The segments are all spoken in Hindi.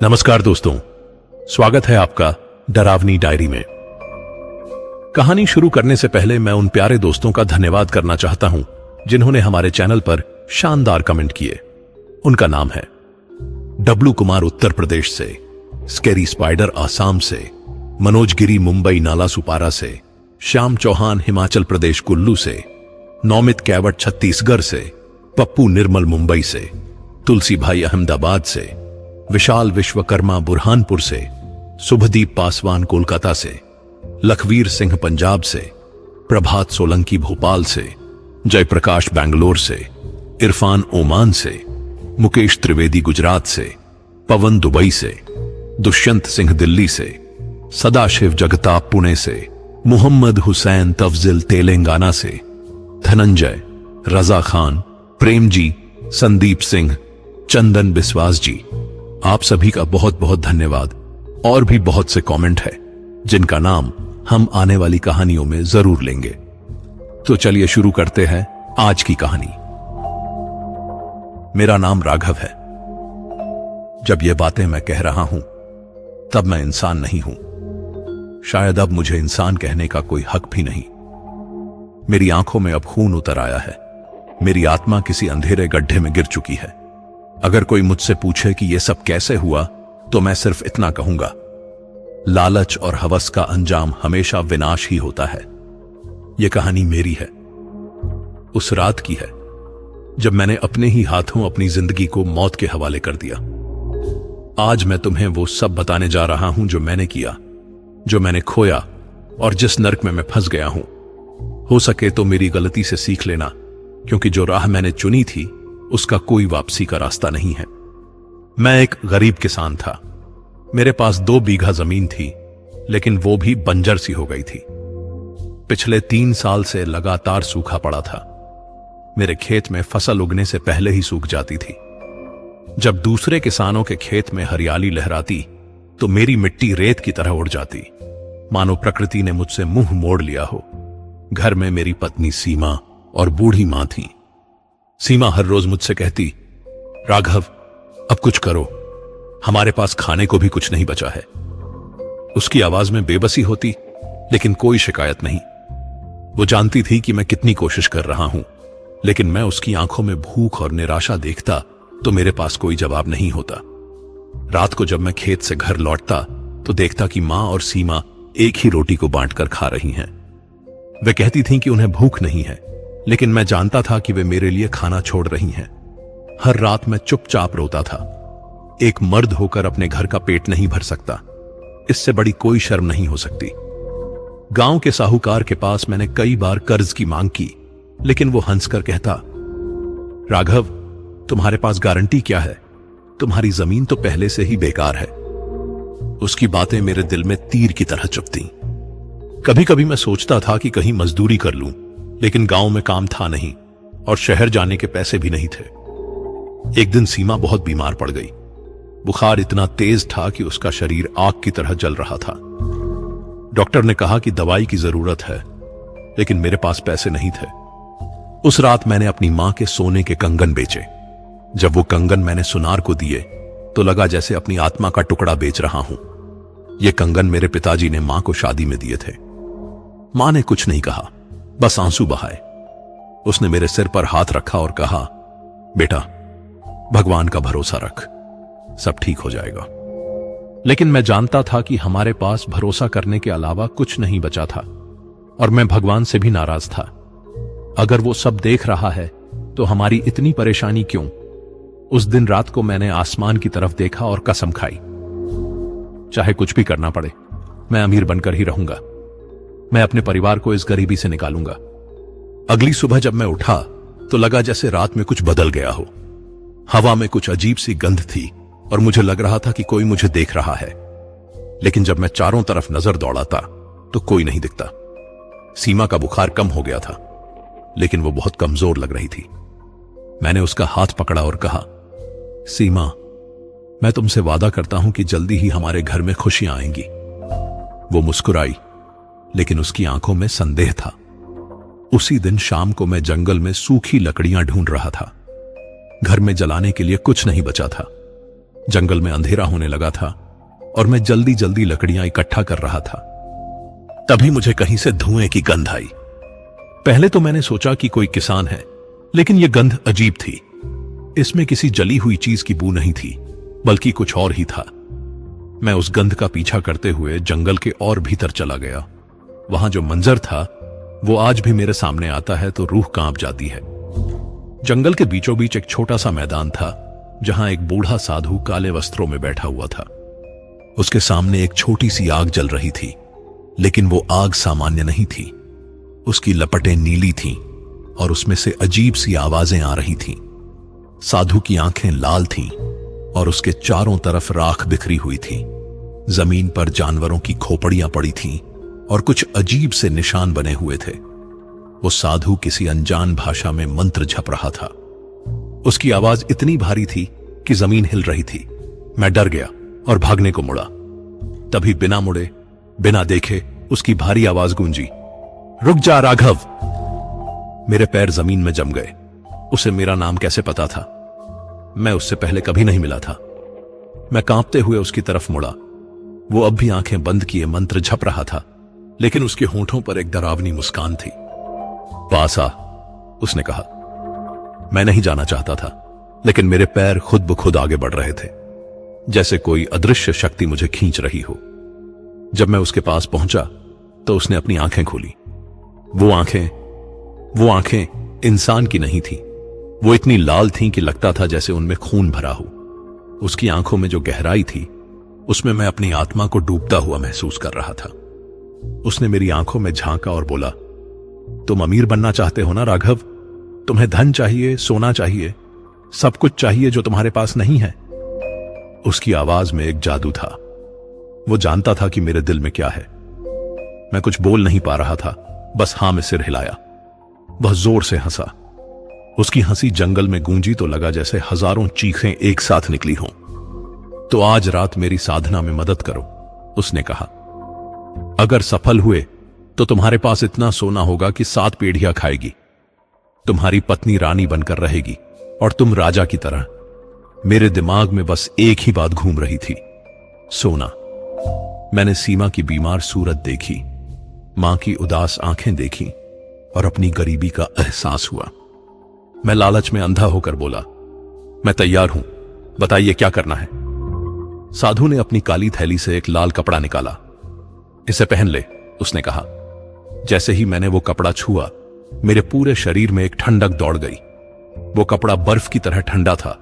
नमस्कार दोस्तों, स्वागत है आपका डरावनी डायरी में। कहानी शुरू करने से पहले मैं उन प्यारे दोस्तों का धन्यवाद करना चाहता हूं जिन्होंने हमारे चैनल पर शानदार कमेंट किए। उनका नाम है डब्लू कुमार उत्तर प्रदेश से, स्केरी स्पाइडर आसाम से, मनोज गिरी मुंबई नाला सुपारा से, श्याम चौहान हिमाचल प्रदेश कुल्लू से, नौमित कैवट छत्तीसगढ़ से, पप्पू निर्मल मुंबई से, तुलसी भाई अहमदाबाद से, विशाल विश्वकर्मा बुरहानपुर से, शुभदीप पासवान कोलकाता से, लखवीर सिंह पंजाब से, प्रभात सोलंकी भोपाल से, जयप्रकाश बैंगलोर से, इरफान ओमान से, मुकेश त्रिवेदी गुजरात से, पवन दुबई से, दुष्यंत सिंह दिल्ली से, सदाशिव जगताप पुणे से, मोहम्मद हुसैन तफजिल तेलंगाना से, धनंजय, रजा खान, प्रेम जी, संदीप सिंह, चंदन बिस्वास जी, आप सभी का बहुत बहुत धन्यवाद। और भी बहुत से कमेंट है जिनका नाम हम आने वाली कहानियों में जरूर लेंगे। तो चलिए शुरू करते हैं आज की कहानी। मेरा नाम राघव है। जब ये बातें मैं कह रहा हूं तब मैं इंसान नहीं हूं। शायद अब मुझे इंसान कहने का कोई हक भी नहीं। मेरी आंखों में अब खून उतर आया है। मेरी आत्मा किसी अंधेरे गड्ढे में गिर चुकी है। अगर कोई मुझसे पूछे कि यह सब कैसे हुआ तो मैं सिर्फ इतना कहूंगा, लालच और हवस का अंजाम हमेशा विनाश ही होता है। यह कहानी मेरी है, उस रात की है जब मैंने अपने ही हाथों अपनी जिंदगी को मौत के हवाले कर दिया। आज मैं तुम्हें वो सब बताने जा रहा हूं जो मैंने किया, जो मैंने खोया और जिस नर्क में मैं फंस गया हूं। हो सके तो मेरी गलती से सीख लेना, क्योंकि जो राह मैंने चुनी थी उसका कोई वापसी का रास्ता नहीं है। मैं एक गरीब किसान था। मेरे पास 2 बीघा जमीन थी, लेकिन वो भी बंजर सी हो गई थी। पिछले 3 साल से लगातार सूखा पड़ा था। मेरे खेत में फसल उगने से पहले ही सूख जाती थी। जब दूसरे किसानों के खेत में हरियाली लहराती तो मेरी मिट्टी रेत की तरह उड़ जाती, मानो प्रकृति ने मुझसे मुंह मोड़ लिया हो। घर में मेरी पत्नी सीमा और बूढ़ी मां थी। सीमा हर रोज मुझसे कहती, राघव अब कुछ करो, हमारे पास खाने को भी कुछ नहीं बचा है। उसकी आवाज में बेबसी होती, लेकिन कोई शिकायत नहीं। वो जानती थी कि मैं कितनी कोशिश कर रहा हूं, लेकिन मैं उसकी आंखों में भूख और निराशा देखता तो मेरे पास कोई जवाब नहीं होता। रात को जब मैं खेत से घर लौटता तो देखता कि मां और सीमा एक ही रोटी को बांटकर खा रही हैं। वे कहती थीं कि उन्हें भूख नहीं है, लेकिन मैं जानता था कि वे मेरे लिए खाना छोड़ रही हैं। हर रात मैं चुपचाप रोता था। एक मर्द होकर अपने घर का पेट नहीं भर सकता, इससे बड़ी कोई शर्म नहीं हो सकती। गांव के साहूकार के पास मैंने कई बार कर्ज की मांग की, लेकिन वो हंसकर कहता, राघव तुम्हारे पास गारंटी क्या है? तुम्हारी जमीन तो पहले से ही बेकार है। उसकी बातें मेरे दिल में तीर की तरह चुभती। कभी कभी मैं सोचता था कि कहीं मजदूरी कर लूं, लेकिन गांव में काम था नहीं और शहर जाने के पैसे भी नहीं थे। एक दिन सीमा बहुत बीमार पड़ गई। बुखार इतना तेज था कि उसका शरीर आग की तरह जल रहा था। डॉक्टर ने कहा कि दवाई की जरूरत है, लेकिन मेरे पास पैसे नहीं थे। उस रात मैंने अपनी मां के सोने के कंगन बेचे। जब वो कंगन मैंने सुनार को दिए तो लगा जैसे अपनी आत्मा का टुकड़ा बेच रहा हूं। ये कंगन मेरे पिताजी ने मां को शादी में दिए थे। मां ने कुछ नहीं कहा, बस आंसू बहाए। उसने मेरे सिर पर हाथ रखा और कहा, बेटा भगवान का भरोसा रख, सब ठीक हो जाएगा। लेकिन मैं जानता था कि हमारे पास भरोसा करने के अलावा कुछ नहीं बचा था, और मैं भगवान से भी नाराज था। अगर वो सब देख रहा है तो हमारी इतनी परेशानी क्यों? उस दिन रात को मैंने आसमान की तरफ देखा और कसम खाई, चाहे कुछ भी करना पड़े, मैं अमीर बनकर ही रहूंगा। मैं अपने परिवार को इस गरीबी से निकालूंगा। अगली सुबह जब मैं उठा तो लगा जैसे रात में कुछ बदल गया हो। हवा में कुछ अजीब सी गंध थी और मुझे लग रहा था कि कोई मुझे देख रहा है। लेकिन जब मैं चारों तरफ नजर दौड़ाता तो कोई नहीं दिखता। सीमा का बुखार कम हो गया था, लेकिन वो बहुत कमजोर लग रही थी। मैंने उसका हाथ पकड़ा और कहा, सीमा मैं तुमसे वादा करता हूं कि जल्दी ही हमारे घर में खुशियां आएंगी। वो मुस्कुराई, लेकिन उसकी आंखों में संदेह था। उसी दिन शाम को मैं जंगल में सूखी लकड़ियां ढूंढ रहा था। घर में जलाने के लिए कुछ नहीं बचा था। जंगल में अंधेरा होने लगा था और मैं जल्दी जल्दी लकड़ियां इकट्ठा कर रहा था। तभी मुझे कहीं से धुएं की गंध आई। पहले तो मैंने सोचा कि कोई किसान है, लेकिन यह गंध अजीब थी। इसमें किसी जली हुई चीज की बू नहीं थी, बल्कि कुछ और ही था। मैं उस गंध का पीछा करते हुए जंगल के और भीतर चला गया। वहां जो मंजर था वो आज भी मेरे सामने आता है तो रूह कांप जाती है। जंगल के बीचों बीच एक छोटा सा मैदान था, जहां एक बूढ़ा साधु काले वस्त्रों में बैठा हुआ था। उसके सामने एक छोटी सी आग जल रही थी, लेकिन वो आग सामान्य नहीं थी। उसकी लपटें नीली थीं और उसमें से अजीब सी आवाजें आ रही थीं। साधु की आंखें लाल थीं और उसके चारों तरफ राख बिखरी हुई थी। जमीन पर जानवरों की खोपड़ियां पड़ी थीं और कुछ अजीब से निशान बने हुए थे। वो साधु किसी अनजान भाषा में मंत्र झप रहा था। उसकी आवाज इतनी भारी थी कि जमीन हिल रही थी। मैं डर गया और भागने को मुड़ा। तभी बिना मुड़े, बिना देखे उसकी भारी आवाज गूंजी, रुक जा राघव। मेरे पैर जमीन में जम गए। उसे मेरा नाम कैसे पता था? मैं उससे पहले कभी नहीं मिला था। मैं कांपते हुए उसकी तरफ मुड़ा। वो अब भी आंखें बंद किए मंत्र झप रहा था, लेकिन उसके होंठों पर एक डरावनी मुस्कान थी। पास आ, उसने कहा। मैं नहीं जाना चाहता था, लेकिन मेरे पैर खुद ब खुद आगे बढ़ रहे थे, जैसे कोई अदृश्य शक्ति मुझे खींच रही हो। जब मैं उसके पास पहुंचा तो उसने अपनी आंखें खोली। वो आंखें इंसान की नहीं थी। वो इतनी लाल थीं कि लगता था जैसे उनमें खून भरा हो। उसकी आंखों में जो गहराई थी, उसमें मैं अपनी आत्मा को डूबता हुआ महसूस कर रहा था। उसने मेरी आंखों में झांका और बोला, तुम अमीर बनना चाहते हो ना राघव? तुम्हें धन चाहिए, सोना चाहिए, सब कुछ चाहिए जो तुम्हारे पास नहीं है। उसकी आवाज में एक जादू था। वो जानता था कि मेरे दिल में क्या है। मैं कुछ बोल नहीं पा रहा था, बस हां में सिर हिलाया। वह जोर से हंसा। उसकी हंसी जंगल में गूंजी तो लगा जैसे हजारों चीखें एक साथ निकली हों। तो आज रात मेरी साधना में मदद करो, उसने कहा। अगर सफल हुए तो तुम्हारे पास इतना सोना होगा कि 7 पीढ़ियां खाएगी। तुम्हारी पत्नी रानी बनकर रहेगी और तुम राजा की तरह। मेरे दिमाग में बस एक ही बात घूम रही थी, सोना। मैंने सीमा की बीमार सूरत देखी, मां की उदास आंखें देखी और अपनी गरीबी का एहसास हुआ। मैं लालच में अंधा होकर बोला, मैं तैयार हूं, बताइए क्या करना है। साधु ने अपनी काली थैली से एक लाल कपड़ा निकाला। इसे पहन ले, उसने कहा। जैसे ही मैंने वो कपड़ा छुआ, मेरे पूरे शरीर में एक ठंडक दौड़ गई। वो कपड़ा बर्फ की तरह ठंडा था,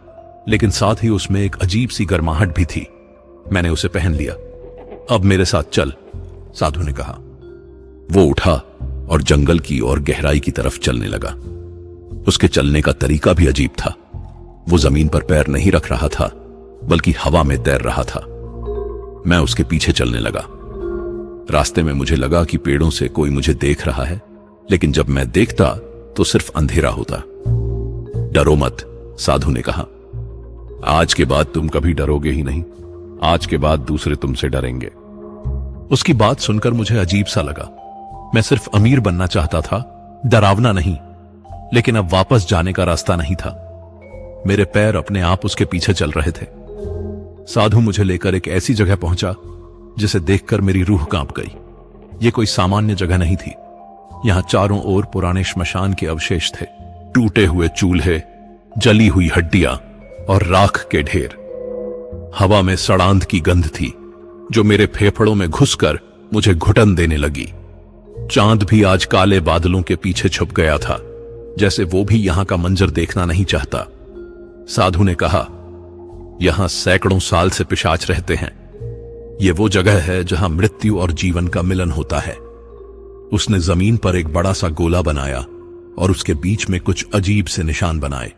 लेकिन साथ ही उसमें एक अजीब सी गर्माहट भी थी। मैंने उसे पहन लिया। अब मेरे साथ चल, साधु ने कहा। वो उठा और जंगल की और गहराई की तरफ चलने लगा। उसके चलने का तरीका भी अजीब था। वो जमीन पर पैर नहीं रख रहा था, बल्कि हवा में तैर रहा था। मैं उसके पीछे चलने लगा। रास्ते में मुझे लगा कि पेड़ों से कोई मुझे देख रहा है, लेकिन जब मैं देखता तो सिर्फ अंधेरा होता। डरो मत, साधु ने कहा। आज के बाद तुम कभी डरोगे ही नहीं। आज के बाद दूसरे तुमसे डरेंगे। उसकी बात सुनकर मुझे अजीब सा लगा। मैं सिर्फ अमीर बनना चाहता था, डरावना नहीं। लेकिन अब वापस जाने का रास्ता नहीं था। मेरे पैर अपने आप उसके पीछे चल रहे थे। साधु मुझे लेकर एक ऐसी जगह पहुंचा जिसे देखकर मेरी रूह कांप गई। यह कोई सामान्य जगह नहीं थी। यहां चारों ओर पुराने श्मशान के अवशेष थे, टूटे हुए चूल्हे, जली हुई हड्डियां और राख के ढेर। हवा में सड़ांध की गंध थी जो मेरे फेफड़ों में घुसकर मुझे घुटन देने लगी। चांद भी आज काले बादलों के पीछे छुप गया था, जैसे वो भी यहां का मंजर देखना नहीं चाहता। साधु ने कहा, यहां सैकड़ों साल से पिशाच रहते हैं। यह वो जगह है जहां मृत्यु और जीवन का मिलन होता है। उसने जमीन पर एक बड़ा सा गोला बनाया और उसके बीच में कुछ अजीब से निशान बनाए।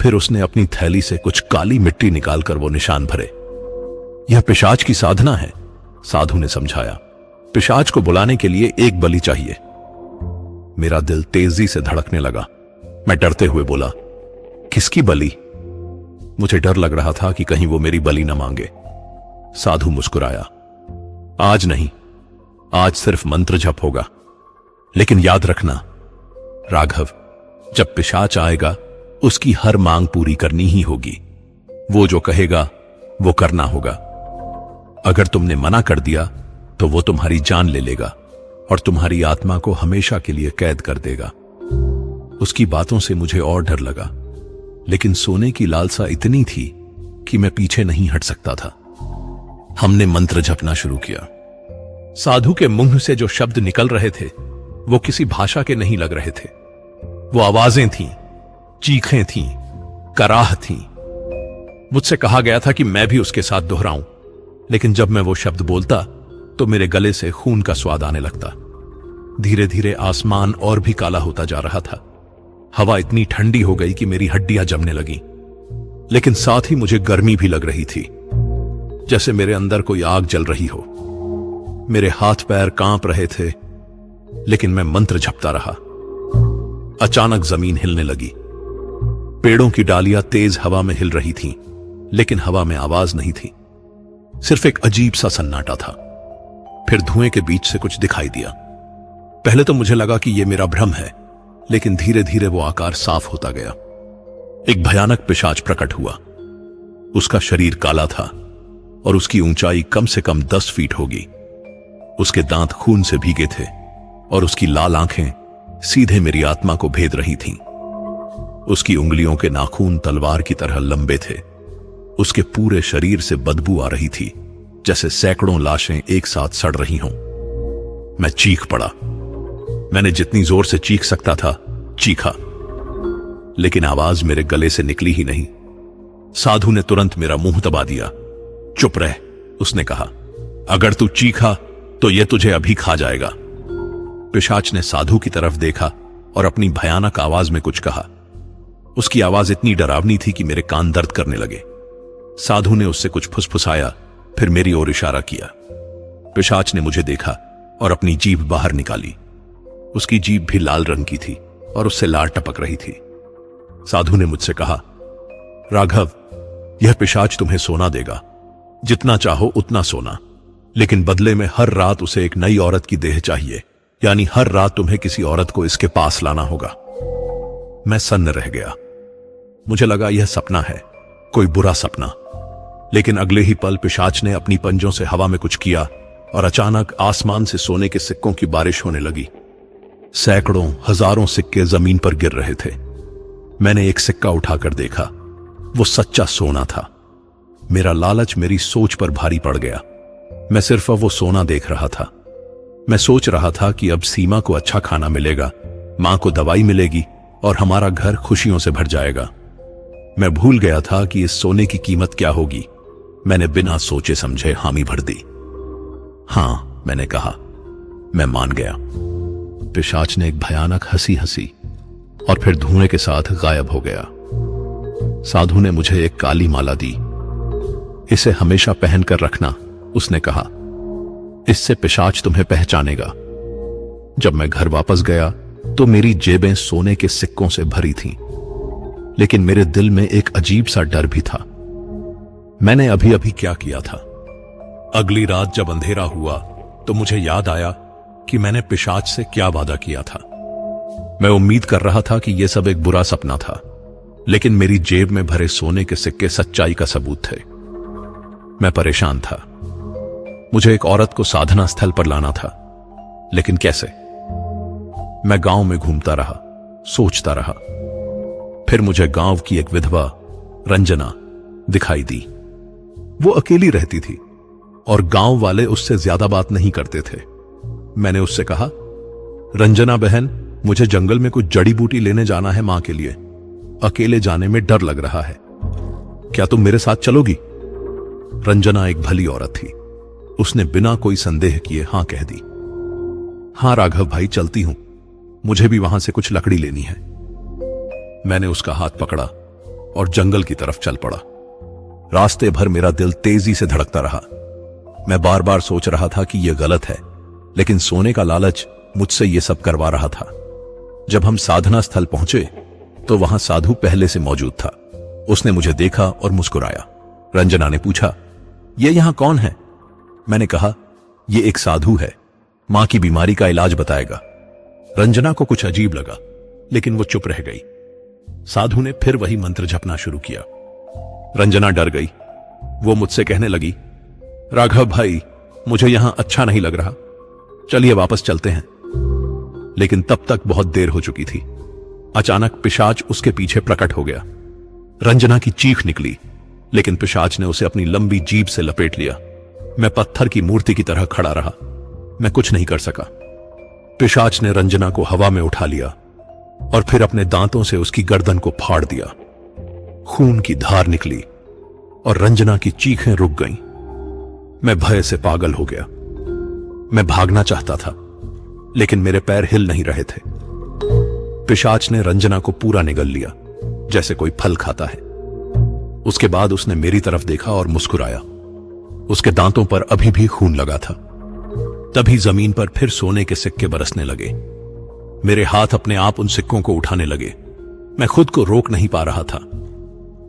फिर उसने अपनी थैली से कुछ काली मिट्टी निकालकर वो निशान भरे। यह पिशाच की साधना है, साधु ने समझाया। पिशाच को बुलाने के लिए एक बलि चाहिए। मेरा दिल तेजी से धड़कने लगा। मैं डरते हुए बोला, किसकी बलि? मुझे डर लग रहा था कि कहीं वो मेरी बलि न मांगे। साधु मुस्कुराया, आज नहीं, आज सिर्फ मंत्र जप होगा। लेकिन याद रखना राघव, जब पिशाच आएगा उसकी हर मांग पूरी करनी ही होगी। वो जो कहेगा वो करना होगा। अगर तुमने मना कर दिया तो वो तुम्हारी जान ले लेगा और तुम्हारी आत्मा को हमेशा के लिए कैद कर देगा। उसकी बातों से मुझे और डर लगा, लेकिन सोने की लालसा इतनी थी कि मैं पीछे नहीं हट सकता था। हमने मंत्र जपना शुरू किया। साधु के मुंह से जो शब्द निकल रहे थे वो किसी भाषा के नहीं लग रहे थे। वो आवाजें थीं, चीखें थीं, कराह थीं। मुझसे कहा गया था कि मैं भी उसके साथ दोहराऊं, लेकिन जब मैं वो शब्द बोलता तो मेरे गले से खून का स्वाद आने लगता। धीरे धीरे आसमान और भी काला होता जा रहा था। हवा इतनी ठंडी हो गई कि मेरी हड्डियां जमने लगीं, लेकिन साथ ही मुझे गर्मी भी लग रही थी, जैसे मेरे अंदर कोई आग जल रही हो। मेरे हाथ पैर कांप रहे थे, लेकिन मैं मंत्र जपता रहा। अचानक जमीन हिलने लगी। पेड़ों की डालियां तेज हवा में हिल रही थीं, लेकिन हवा में आवाज नहीं थी। सिर्फ एक अजीब सा सन्नाटा था। फिर धुएं के बीच से कुछ दिखाई दिया। पहले तो मुझे लगा कि यह मेरा भ्रम है, लेकिन धीरे धीरे वो आकार साफ होता गया। एक भयानक पिशाच प्रकट हुआ। उसका शरीर काला था और उसकी ऊंचाई कम से कम 10 फीट होगी। उसके दांत खून से भीगे थे और उसकी लाल आंखें सीधे मेरी आत्मा को भेद रही थीं। उसकी उंगलियों के नाखून तलवार की तरह लंबे थे। उसके पूरे शरीर से बदबू आ रही थी, जैसे सैकड़ों लाशें एक साथ सड़ रही हों। मैं चीख पड़ा। मैंने जितनी जोर से चीख सकता था चीखा, लेकिन आवाज मेरे गले से निकली ही नहीं। साधु ने तुरंत मेरा मुंह दबा दिया। चुप रह, उसने कहा। अगर तू चीखा तो यह तुझे अभी खा जाएगा। पिशाच ने साधु की तरफ देखा और अपनी भयानक आवाज में कुछ कहा। उसकी आवाज इतनी डरावनी थी कि मेरे कान दर्द करने लगे। साधु ने उससे कुछ फुसफुसाया, फिर मेरी ओर इशारा किया। पिशाच ने मुझे देखा और अपनी जीभ बाहर निकाली। उसकी जीभ भी लाल रंग की थी और उससे लार टपक रही थी। साधु ने मुझसे कहा, राघव, यह पिशाच तुम्हें सोना देगा। जितना चाहो उतना सोना, लेकिन बदले में हर रात उसे एक नई औरत की देह चाहिए, यानी हर रात तुम्हें किसी औरत को इसके पास लाना होगा। मैं सन्न रह गया। मुझे लगा यह सपना है, कोई बुरा सपना। लेकिन अगले ही पल पिशाच ने अपनी पंजों से हवा में कुछ किया और अचानक आसमान से सोने के सिक्कों की बारिश होने लगी। सैकड़ों हजारों सिक्के जमीन पर गिर रहे थे। मैंने एक सिक्का उठाकर देखा। वो सच्चा सोना था। मेरा लालच मेरी सोच पर भारी पड़ गया। मैं सिर्फ अब वो सोना देख रहा था। मैं सोच रहा था कि अब सीमा को अच्छा खाना मिलेगा, मां को दवाई मिलेगी और हमारा घर खुशियों से भर जाएगा। मैं भूल गया था कि इस सोने की कीमत क्या होगी। मैंने बिना सोचे समझे हामी भर दी। हां, मैंने कहा, मैं मान गया। पिशाच ने एक भयानक हंसी हंसी और फिर धुएं के साथ गायब हो गया। साधु ने मुझे एक काली माला दी। इसे हमेशा पहनकर रखना, उसने कहा। इससे पिशाच तुम्हें पहचानेगा। जब मैं घर वापस गया तो मेरी जेबें सोने के सिक्कों से भरी थीं, लेकिन मेरे दिल में एक अजीब सा डर भी था। मैंने अभी अभी क्या किया था। अगली रात जब अंधेरा हुआ तो मुझे याद आया कि मैंने पिशाच से क्या वादा किया था। मैं उम्मीद कर रहा था कि यह सब एक बुरा सपना था, लेकिन मेरी जेब में भरे सोने के सिक्के सच्चाई का सबूत थे। मैं परेशान था। मुझे एक औरत को साधना स्थल पर लाना था, लेकिन कैसे? मैं गांव में घूमता रहा, सोचता रहा। फिर मुझे गांव की एक विधवा रंजना दिखाई दी। वो अकेली रहती थी और गांव वाले उससे ज्यादा बात नहीं करते थे। मैंने उससे कहा, रंजना बहन, मुझे जंगल में कुछ जड़ी बूटी लेने जाना है मां के लिए। अकेले जाने में डर लग रहा है, क्या तुम मेरे साथ चलोगी? रंजना एक भली औरत थी। उसने बिना कोई संदेह किए हां कह दी। हां राघव भाई, चलती हूं, मुझे भी वहां से कुछ लकड़ी लेनी है। मैंने उसका हाथ पकड़ा और जंगल की तरफ चल पड़ा। रास्ते भर मेरा दिल तेजी से धड़कता रहा। मैं बार बार सोच रहा था कि यह गलत है, लेकिन सोने का लालच मुझसे यह सब करवा रहा था। जब हम साधना स्थल पहुंचे तो वहां साधु पहले से मौजूद था। उसने मुझे देखा और मुस्कुराया। रंजना ने पूछा, यह यहां कौन है? मैंने कहा, यह एक साधु है, मां की बीमारी का इलाज बताएगा। रंजना को कुछ अजीब लगा, लेकिन वो चुप रह गई। साधु ने फिर वही मंत्र जपना शुरू किया। रंजना डर गई। वो मुझसे कहने लगी, राघव भाई, मुझे यहां अच्छा नहीं लग रहा, चलिए वापस चलते हैं। लेकिन तब तक बहुत देर हो चुकी थी। अचानक पिशाच उसके पीछे प्रकट हो गया। रंजना की चीख निकली, लेकिन पिशाच ने उसे अपनी लंबी जीभ से लपेट लिया। मैं पत्थर की मूर्ति की तरह खड़ा रहा। मैं कुछ नहीं कर सका। पिशाच ने रंजना को हवा में उठा लिया और फिर अपने दांतों से उसकी गर्दन को फाड़ दिया। खून की धार निकली और रंजना की चीखें रुक गईं। मैं भय से पागल हो गया। मैं भागना चाहता था, लेकिन मेरे पैर हिल नहीं रहे थे। पिशाच ने रंजना को पूरा निगल लिया, जैसे कोई फल खाता है। उसके बाद उसने मेरी तरफ देखा और मुस्कुराया। उसके दांतों पर अभी भी खून लगा था। तभी जमीन पर फिर सोने के सिक्के बरसने लगे। मेरे हाथ अपने आप उन सिक्कों को उठाने लगे। मैं खुद को रोक नहीं पा रहा था।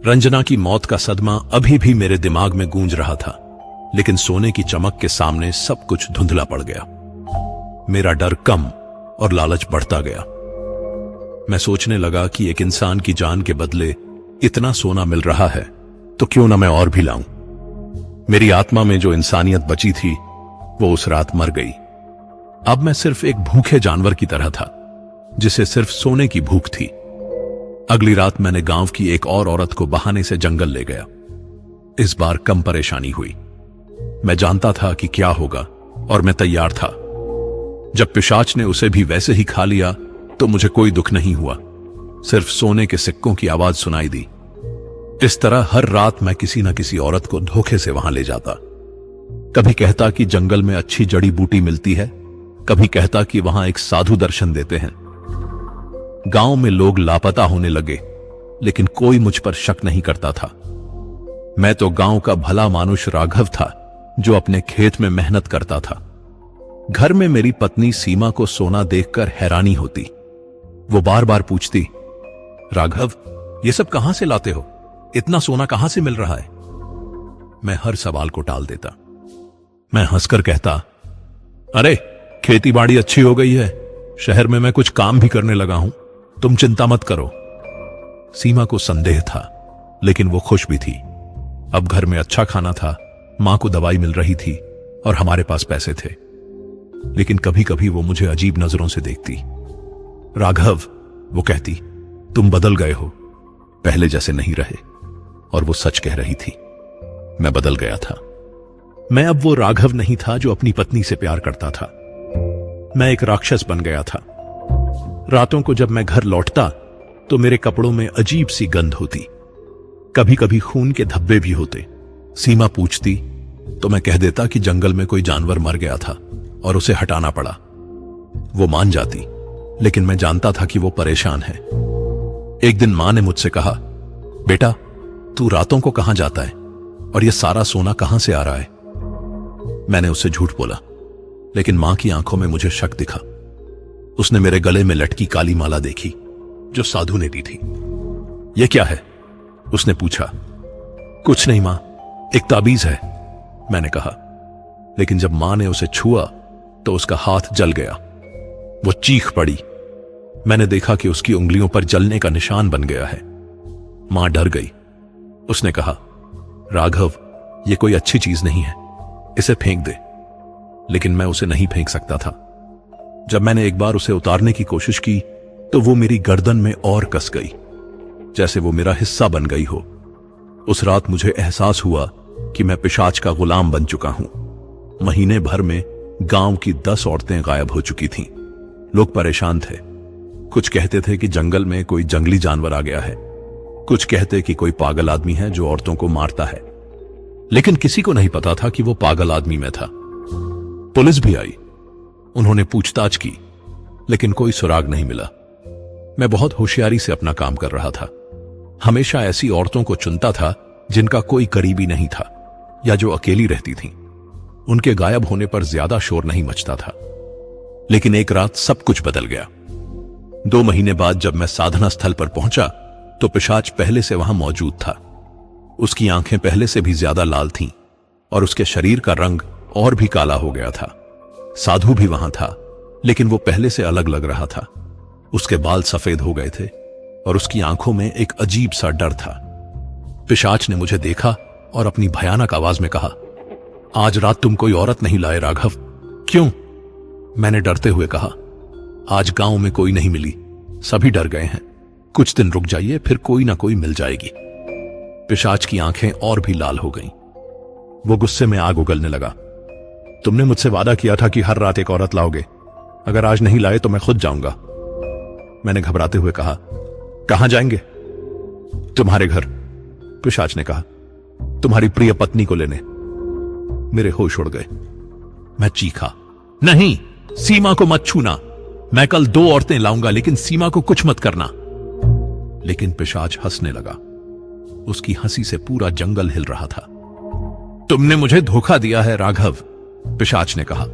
रंजना की मौत का सदमा अभी भी मेरे दिमाग में गूंज रहा था, लेकिन सोने की चमक के सामने सब कुछ धुंधला पड़ गया। मेरा डर कम और लालच बढ़ता गया। मैं सोचने लगा कि एक इंसान की जान के बदले इतना सोना मिल रहा है, तो क्यों ना मैं और भी लाऊं। मेरी आत्मा में जो इंसानियत बची थी, वो उस रात मर गई। अब मैं सिर्फ एक भूखे जानवर की तरह था, जिसे सिर्फ सोने की भूख थी। अगली रात मैंने गांव की एक और औरत को बहाने से जंगल ले गया। इस बार कम परेशानी हुई। मैं जानता था कि क्या होगा और मैं तैयार था। जब पिशाच ने उसे भी वैसे ही खा लिया, तो मुझे कोई दुख नहीं हुआ। सिर्फ सोने के सिक्कों की आवाज सुनाई दी। इस तरह हर रात मैं किसी न किसी औरत को धोखे से वहां ले जाता। कभी कहता कि जंगल में अच्छी जड़ी बूटी मिलती है, कभी कहता कि वहां एक साधु दर्शन देते हैं। गांव में लोग लापता होने लगे, लेकिन कोई मुझ पर शक नहीं करता था। मैं तो गांव का भला मानुष राघव था, जो अपने खेत में मेहनत करता था। घर में मेरी पत्नी सीमा को सोना देखकर हैरानी होती। वो बार बार पूछती, राघव, ये सब कहां से लाते हो? इतना सोना कहां से मिल रहा है? मैं हर सवाल को टाल देता। मैं हंसकर कहता, अरे खेती बाड़ी अच्छी हो गई है, शहर में मैं कुछ काम भी करने लगा हूं, तुम चिंता मत करो। सीमा को संदेह था, लेकिन वो खुश भी थी। अब घर में अच्छा खाना था, मां को दवाई मिल रही थी और हमारे पास पैसे थे। लेकिन कभी कभी वो मुझे अजीब नजरों से देखती। राघव, वो कहती, तुम बदल गए हो, पहले जैसे नहीं रहे। और वो सच कह रही थी। मैं बदल गया था। मैं अब वो राघव नहीं था जो अपनी पत्नी से प्यार करता था। मैं एक राक्षस बन गया था। रातों को जब मैं घर लौटता, तो मेरे कपड़ों में अजीब सी गंध होती। कभी कभी खून के धब्बे भी होते। सीमा पूछती तो मैं कह देता कि जंगल में कोई जानवर मर गया था और उसे हटाना पड़ा। वो मान जाती, लेकिन मैं जानता था कि वो परेशान है। एक दिन मां ने मुझसे कहा, बेटा, तू रातों को कहां जाता है और ये सारा सोना कहां से आ रहा है? मैंने उससे झूठ बोला, लेकिन मां की आंखों में मुझे शक दिखा। उसने मेरे गले में लटकी काली माला देखी, जो साधु ने दी थी। यह क्या है? उसने पूछा। कुछ नहीं मां, एक ताबीज है, मैंने कहा। लेकिन जब मां ने उसे छुआ, तो उसका हाथ जल गया। वो चीख पड़ी। मैंने देखा कि उसकी उंगलियों पर जलने का निशान बन गया है। मां डर गई। उसने कहा, राघव, यह कोई अच्छी चीज नहीं है, इसे फेंक दे। लेकिन मैं उसे नहीं फेंक सकता था। जब मैंने एक बार उसे उतारने की कोशिश की, तो वो मेरी गर्दन में और कस गई, जैसे वो मेरा हिस्सा बन गई हो। उस रात मुझे एहसास हुआ कि मैं पिशाच का गुलाम बन चुका हूं। महीने भर में गांव की 10 औरतें गायब हो चुकी थीं। लोग परेशान थे। कुछ कहते थे कि जंगल में कोई जंगली जानवर आ गया है, कुछ कहते कि कोई पागल आदमी है जो औरतों को मारता है। लेकिन किसी को नहीं पता था कि वो पागल आदमी में था। पुलिस भी आई। उन्होंने पूछताछ की, लेकिन कोई सुराग नहीं मिला। मैं बहुत होशियारी से अपना काम कर रहा था। हमेशा ऐसी औरतों को चुनता था जिनका कोई करीबी नहीं था या जो अकेली रहती थीं। उनके गायब होने पर ज्यादा शोर नहीं मचता था। लेकिन एक रात सब कुछ बदल गया। 2 महीने बाद जब मैं साधना स्थल पर पहुंचा, तो पिशाच पहले से वहां मौजूद था। उसकी आंखें पहले से भी ज्यादा लाल थीं और उसके शरीर का रंग और भी काला हो गया था। साधु भी वहां था, लेकिन वो पहले से अलग लग रहा था। उसके बाल सफेद हो गए थे और उसकी आंखों में एक अजीब सा डर था। पिशाच ने मुझे देखा और अपनी भयानक आवाज में कहा, आज रात तुम कोई औरत नहीं लाए राघव? क्यों? मैंने डरते हुए कहा, आज गांव में कोई नहीं मिली, सभी डर गए हैं। कुछ दिन रुक जाइए, फिर कोई ना कोई मिल जाएगी। पिशाच की आंखें और भी लाल हो गईं। वो गुस्से में आग उगलने लगा। तुमने मुझसे वादा किया था कि हर रात एक औरत लाओगे। अगर आज नहीं लाए तो मैं खुद जाऊंगा। मैंने घबराते हुए कहा, कहां जाएंगे? तुम्हारे घर। पिशाच ने कहा, तुम्हारी प्रिय पत्नी को लेने। मेरे होश उड़ गए। मैं चीखा, नहीं, सीमा को मत छूना। मैं कल 2 औरतें लाऊंगा, लेकिन सीमा को कुछ मत करना। लेकिन पिशाच हंसने लगा। उसकी हंसी से पूरा जंगल हिल रहा था। तुमने मुझे धोखा दिया है राघव, पिशाच ने कहा।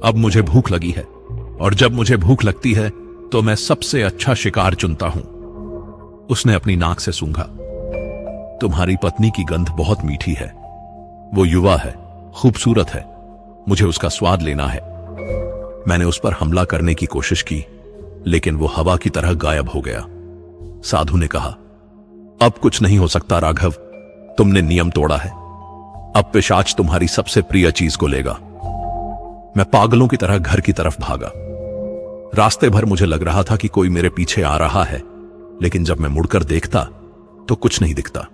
अब मुझे भूख लगी है, और जब मुझे भूख लगती है तो मैं सबसे अच्छा शिकार चुनता हूं। उसने अपनी नाक से सूंघा। तुम्हारी पत्नी की गंध बहुत मीठी है। वो युवा है, खूबसूरत है। मुझे उसका स्वाद लेना है। मैंने उस पर हमला करने की कोशिश की, लेकिन वो हवा की तरह गायब हो गया। साधु ने कहा, अब कुछ नहीं हो सकता राघव, तुमने नियम तोड़ा है। अब पिशाच तुम्हारी सबसे प्रिय चीज को लेगा। मैं पागलों की तरह घर की तरफ भागा। रास्ते भर मुझे लग रहा था कि कोई मेरे पीछे आ रहा है, लेकिन जब मैं मुड़कर देखता तो कुछ नहीं दिखता।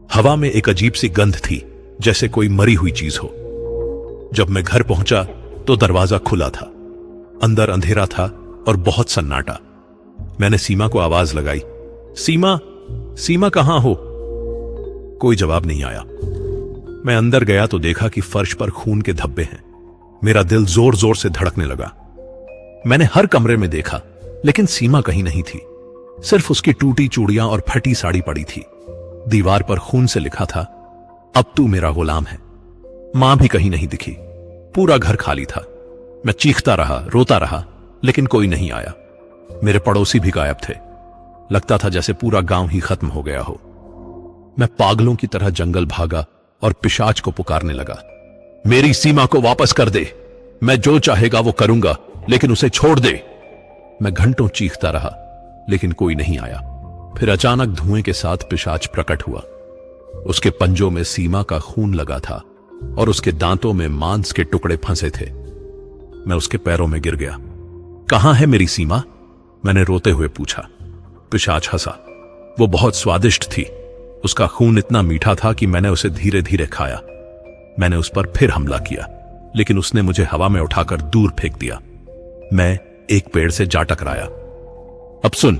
हवा में एक अजीब सी गंध थी, जैसे कोई मरी हुई चीज हो। जब मैं घर पहुंचा तो दरवाजा खुला था। अंदर अंधेरा था और बहुत सन्नाटा। मैंने सीमा को आवाज लगाई, सीमा, सीमा कहां हो? कोई जवाब नहीं आया। मैं अंदर गया तो देखा कि फर्श पर खून के धब्बे हैं। मेरा दिल जोर जोर से धड़कने लगा। मैंने हर कमरे में देखा, लेकिन सीमा कहीं नहीं थी। सिर्फ उसकी टूटी चूड़ियां और फटी साड़ी पड़ी थी। दीवार पर खून से लिखा था, अब तू मेरा गुलाम है। मां भी कहीं नहीं दिखी। पूरा घर खाली था। मैं चीखता रहा, रोता रहा, लेकिन कोई नहीं आया। मेरे पड़ोसी भी गायब थे। लगता था जैसे पूरा गांव ही खत्म हो गया हो। मैं पागलों की तरह जंगल भागा और पिशाच को पुकारने लगा, मेरी सीमा को वापस कर दे। मैं जो चाहेगा वो करूंगा, लेकिन उसे छोड़ दे। मैं घंटों चीखता रहा, लेकिन कोई नहीं आया। फिर अचानक धुएं के साथ पिशाच प्रकट हुआ। उसके पंजों में सीमा का खून लगा था और उसके दांतों में मांस के टुकड़े फंसे थे। मैं उसके पैरों में गिर गया। कहां है मेरी सीमा? मैंने रोते हुए पूछा। पिशाच हंसा। वो बहुत स्वादिष्ट थी। उसका खून इतना मीठा था कि मैंने उसे धीरे धीरे खाया। मैंने उस पर फिर हमला किया, लेकिन उसने मुझे हवा में उठाकर दूर फेंक दिया। मैं एक पेड़ से जा टकराया। अब सुन,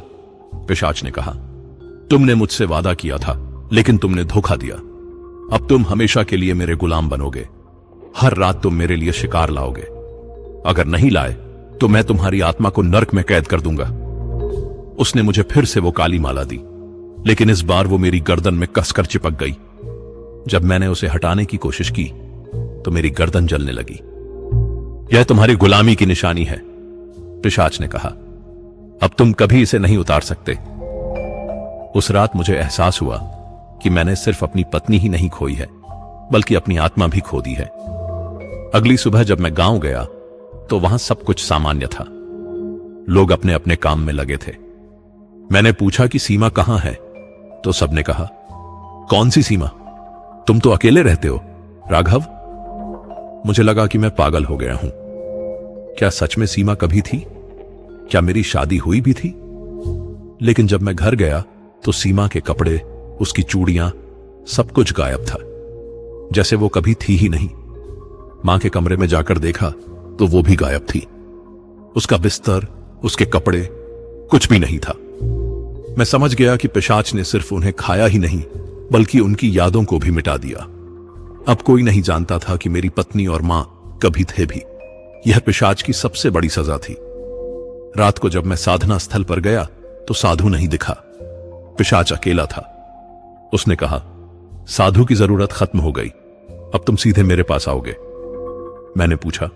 पिशाच ने कहा, तुमने मुझसे वादा किया था, लेकिन तुमने धोखा दिया। अब तुम हमेशा के लिए मेरे गुलाम बनोगे। हर रात तुम मेरे लिए शिकार लाओगे। अगर नहीं लाए तो मैं तुम्हारी आत्मा को नर्क में कैद कर दूंगा। उसने मुझे फिर से वो काली माला दी, लेकिन इस बार वो मेरी गर्दन में कसकर चिपक गई। जब मैंने उसे हटाने की कोशिश की तो मेरी गर्दन जलने लगी। यह तुम्हारी गुलामी की निशानी है, पिशाच ने कहा। अब तुम कभी इसे नहीं उतार सकते। उस रात मुझे एहसास हुआ कि मैंने सिर्फ अपनी पत्नी ही नहीं खोई है, बल्कि अपनी आत्मा भी खो दी है। अगली सुबह जब मैं गांव गया तो वहां सब कुछ सामान्य था। लोग अपने अपने काम में लगे थे। मैंने पूछा कि सीमा कहां है, तो सबने कहा, कौन सी सीमा? तुम तो अकेले रहते हो राघव। मुझे लगा कि मैं पागल हो गया हूं। क्या सच में सीमा कभी थी? क्या मेरी शादी हुई भी थी? लेकिन जब मैं घर गया तो सीमा के कपड़े, उसकी चूड़ियां, सब कुछ गायब था, जैसे वो कभी थी ही नहीं। मां के कमरे में जाकर देखा तो वो भी गायब थी। उसका बिस्तर, उसके कपड़े, कुछ भी नहीं था। मैं समझ गया कि पिशाच ने सिर्फ उन्हें खाया ही नहीं, बल्कि उनकी यादों को भी मिटा दिया। अब कोई नहीं जानता था कि मेरी पत्नी और मां कभी थे भी। यह पिशाच की सबसे बड़ी सजा थी। रात को जब मैं साधना स्थल पर गया तो साधु नहीं दिखा। पिशाच अकेला था। उसने कहा, साधु की जरूरत खत्म हो गई, अब तुम सीधे मेरे पास आओगे। मैंने पूछा,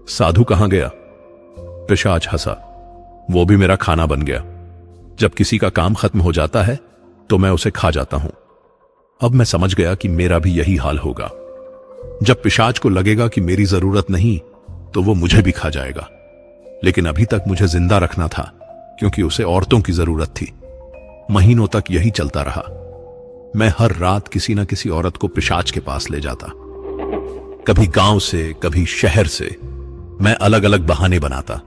साधु कहां गया? पिशाच हंसा, वो भी मेरा खाना बन गया। जब किसी का काम खत्म हो जाता है तो मैं उसे खा जाता हूं। अब मैं समझ गया कि मेरा भी यही हाल होगा। जब पिशाच को लगेगा कि मेरी जरूरत नहीं तो वो मुझे भी खा जाएगा। लेकिन अभी तक मुझे जिंदा रखना था, क्योंकि उसे औरतों की जरूरत थी। महीनों तक यही चलता रहा। मैं हर रात किसी न किसी औरत को पिशाच के पास ले जाता। कभी गांव से, कभी शहर से। मैं अलग अलग बहाने बनाता।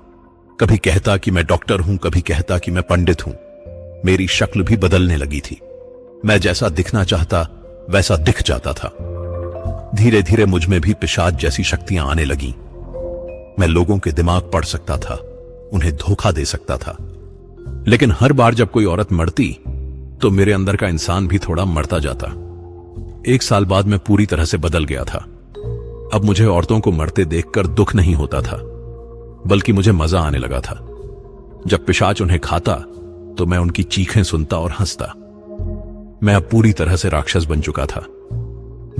कभी कहता कि मैं डॉक्टर हूं, कभी कहता कि मैं पंडित हूं। मेरी शक्ल भी बदलने लगी थी। मैं जैसा दिखना चाहता वैसा दिख जाता था। धीरे धीरे मुझ में भी पिशाच जैसी शक्तियां आने लगीं। मैं लोगों के दिमाग पढ़ सकता था, उन्हें धोखा दे सकता था। लेकिन हर बार जब कोई औरत मरती तो मेरे अंदर का इंसान भी थोड़ा मरता जाता। 1 साल बाद मैं पूरी तरह से बदल गया था। अब मुझे औरतों को मरते देखकर दुख नहीं होता था, बल्कि मुझे मजा आने लगा था। जब पिशाच उन्हें खाता तो मैं उनकी चीखें सुनता और हंसता। मैं अब पूरी तरह से राक्षस बन चुका था।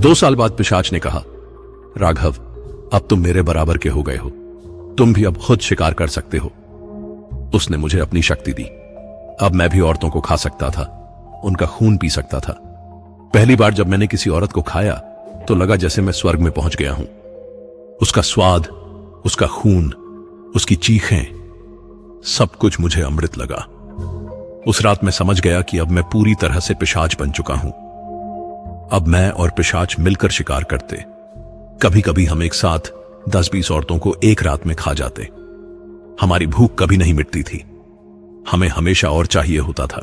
2 साल बाद पिशाच ने कहा, राघव, अब तुम मेरे बराबर के हो गए हो। तुम भी अब खुद शिकार कर सकते हो। उसने मुझे अपनी शक्ति दी। अब मैं भी औरतों को खा सकता था, उनका खून पी सकता था। पहली बार जब मैंने किसी औरत को खाया तो लगा जैसे मैं स्वर्ग में पहुंच गया हूं। उसका स्वाद, उसका खून, उसकी चीखें, सब कुछ मुझे अमृत लगा। उस रात मैं समझ गया कि अब मैं पूरी तरह से पिशाच बन चुका हूं। अब मैं और पिशाच मिलकर शिकार करते। कभी कभी हम एक साथ 10-20 औरतों को एक रात में खा जाते। हमारी भूख कभी नहीं मिटती थी। हमें हमेशा और चाहिए होता था।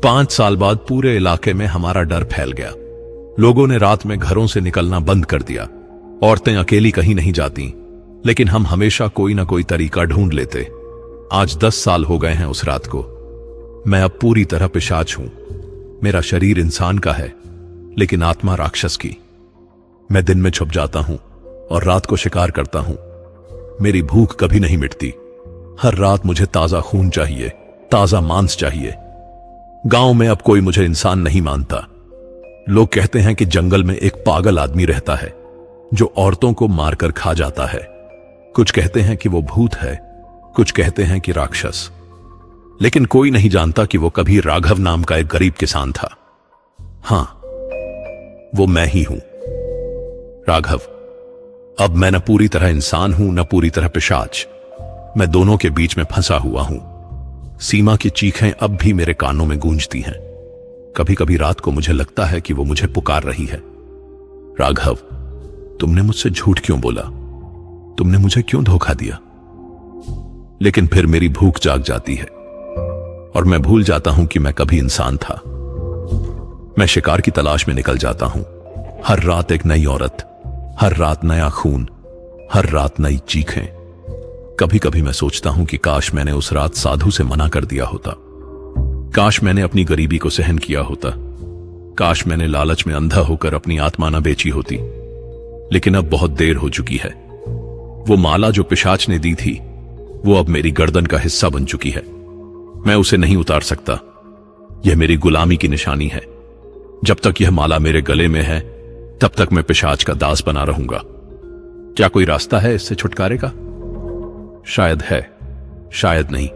5 साल बाद पूरे इलाके में हमारा डर फैल गया। लोगों ने रात में घरों से निकलना बंद कर दिया। औरतें अकेली कहीं नहीं जाती, लेकिन हम हमेशा कोई ना कोई तरीका ढूंढ लेते। आज 10 साल हो गए हैं उस रात को। मैं अब पूरी तरह पिशाच हूं। मेरा शरीर इंसान का है, लेकिन आत्मा राक्षस की। मैं दिन में छुप जाता हूं और रात को शिकार करता हूं। मेरी भूख कभी नहीं मिटती। हर रात मुझे ताजा खून चाहिए, ताजा मांस चाहिए। गांव में अब कोई मुझे इंसान नहीं मानता। लोग कहते हैं कि जंगल में एक पागल आदमी रहता है जो औरतों को मारकर खा जाता है। कुछ कहते हैं कि वो भूत है, कुछ कहते हैं कि राक्षस। लेकिन कोई नहीं जानता कि वो कभी राघव नाम का एक गरीब किसान था। हां, वो मैं ही हूं, राघव। अब मैं न पूरी तरह इंसान हूं, न पूरी तरह पिशाच। मैं दोनों के बीच में फंसा हुआ हूं। सीमा की चीखें अब भी मेरे कानों में गूंजती हैं। कभी कभी रात को मुझे लगता है कि वो मुझे पुकार रही है, राघव, तुमने मुझसे झूठ क्यों बोला? तुमने मुझे क्यों धोखा दिया? लेकिन फिर मेरी भूख जाग जाती है और मैं भूल जाता हूं कि मैं कभी इंसान था। मैं शिकार की तलाश में निकल जाता हूं। हर रात एक नई औरत, हर रात नया खून, हर रात नई चीखें। कभी कभी मैं सोचता हूं कि काश मैंने उस रात साधु से मना कर दिया होता। काश मैंने अपनी गरीबी को सहन किया होता। काश मैंने लालच में अंधा होकर अपनी आत्मा न बेची होती। लेकिन अब बहुत देर हो चुकी है। वो माला जो पिशाच ने दी थी, वो अब मेरी गर्दन का हिस्सा बन चुकी है। मैं उसे नहीं उतार सकता। यह मेरी गुलामी की निशानी है। जब तक यह माला मेरे गले में है, तब तक मैं पिशाच का दास बना रहूंगा। क्या कोई रास्ता है इससे छुटकारे का? शायद है, शायद नहीं।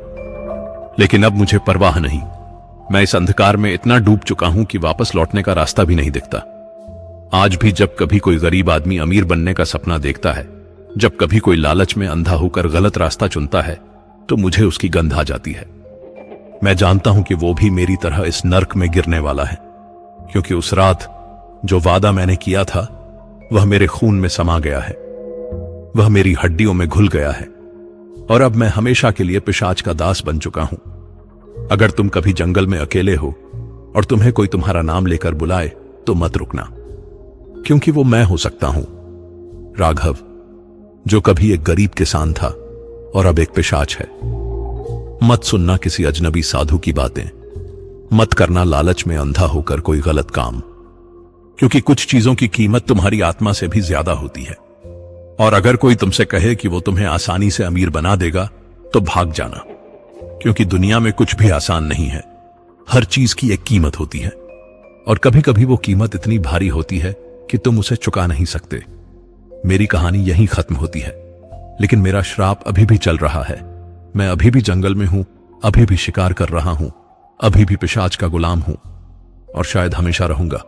लेकिन अब मुझे परवाह नहीं। मैं इस अंधकार में इतना डूब चुका हूं कि वापस लौटने का रास्ता भी नहीं दिखता। आज भी जब कभी कोई गरीब आदमी अमीर बनने का सपना देखता है, जब कभी कोई लालच में अंधा होकर गलत रास्ता चुनता है, तो मुझे उसकी गंध आ जाती है। मैं जानता हूं कि वो भी मेरी तरह इस नर्क में गिरने वाला है, क्योंकि उस रात जो वादा मैंने किया था वह मेरे खून में समा गया है, वह मेरी हड्डियों में घुल गया है, और अब मैं हमेशा के लिए पिशाच का दास बन चुका हूं। अगर तुम कभी जंगल में अकेले हो और तुम्हें कोई तुम्हारा नाम लेकर बुलाए तो मत रुकना, क्योंकि वो मैं हो सकता हूं, राघव, जो कभी एक गरीब किसान था और अब एक पिशाच है। मत सुनना किसी अजनबी साधु की बातें। मत करना लालच में अंधा होकर कोई गलत काम, क्योंकि कुछ चीजों की कीमत तुम्हारी आत्मा से भी ज्यादा होती है। और अगर कोई तुमसे कहे कि वो तुम्हें आसानी से अमीर बना देगा, तो भाग जाना, क्योंकि दुनिया में कुछ भी आसान नहीं है। हर चीज की एक कीमत होती है, और कभी कभी वो कीमत इतनी भारी होती है कि तुम उसे चुका नहीं सकते। मेरी कहानी यहीं खत्म होती है, लेकिन मेरा श्राप अभी भी चल रहा है। मैं अभी भी जंगल में हूं, अभी भी शिकार कर रहा हूं, अभी भी पिशाच का गुलाम हूं, और शायद हमेशा रहूंगा।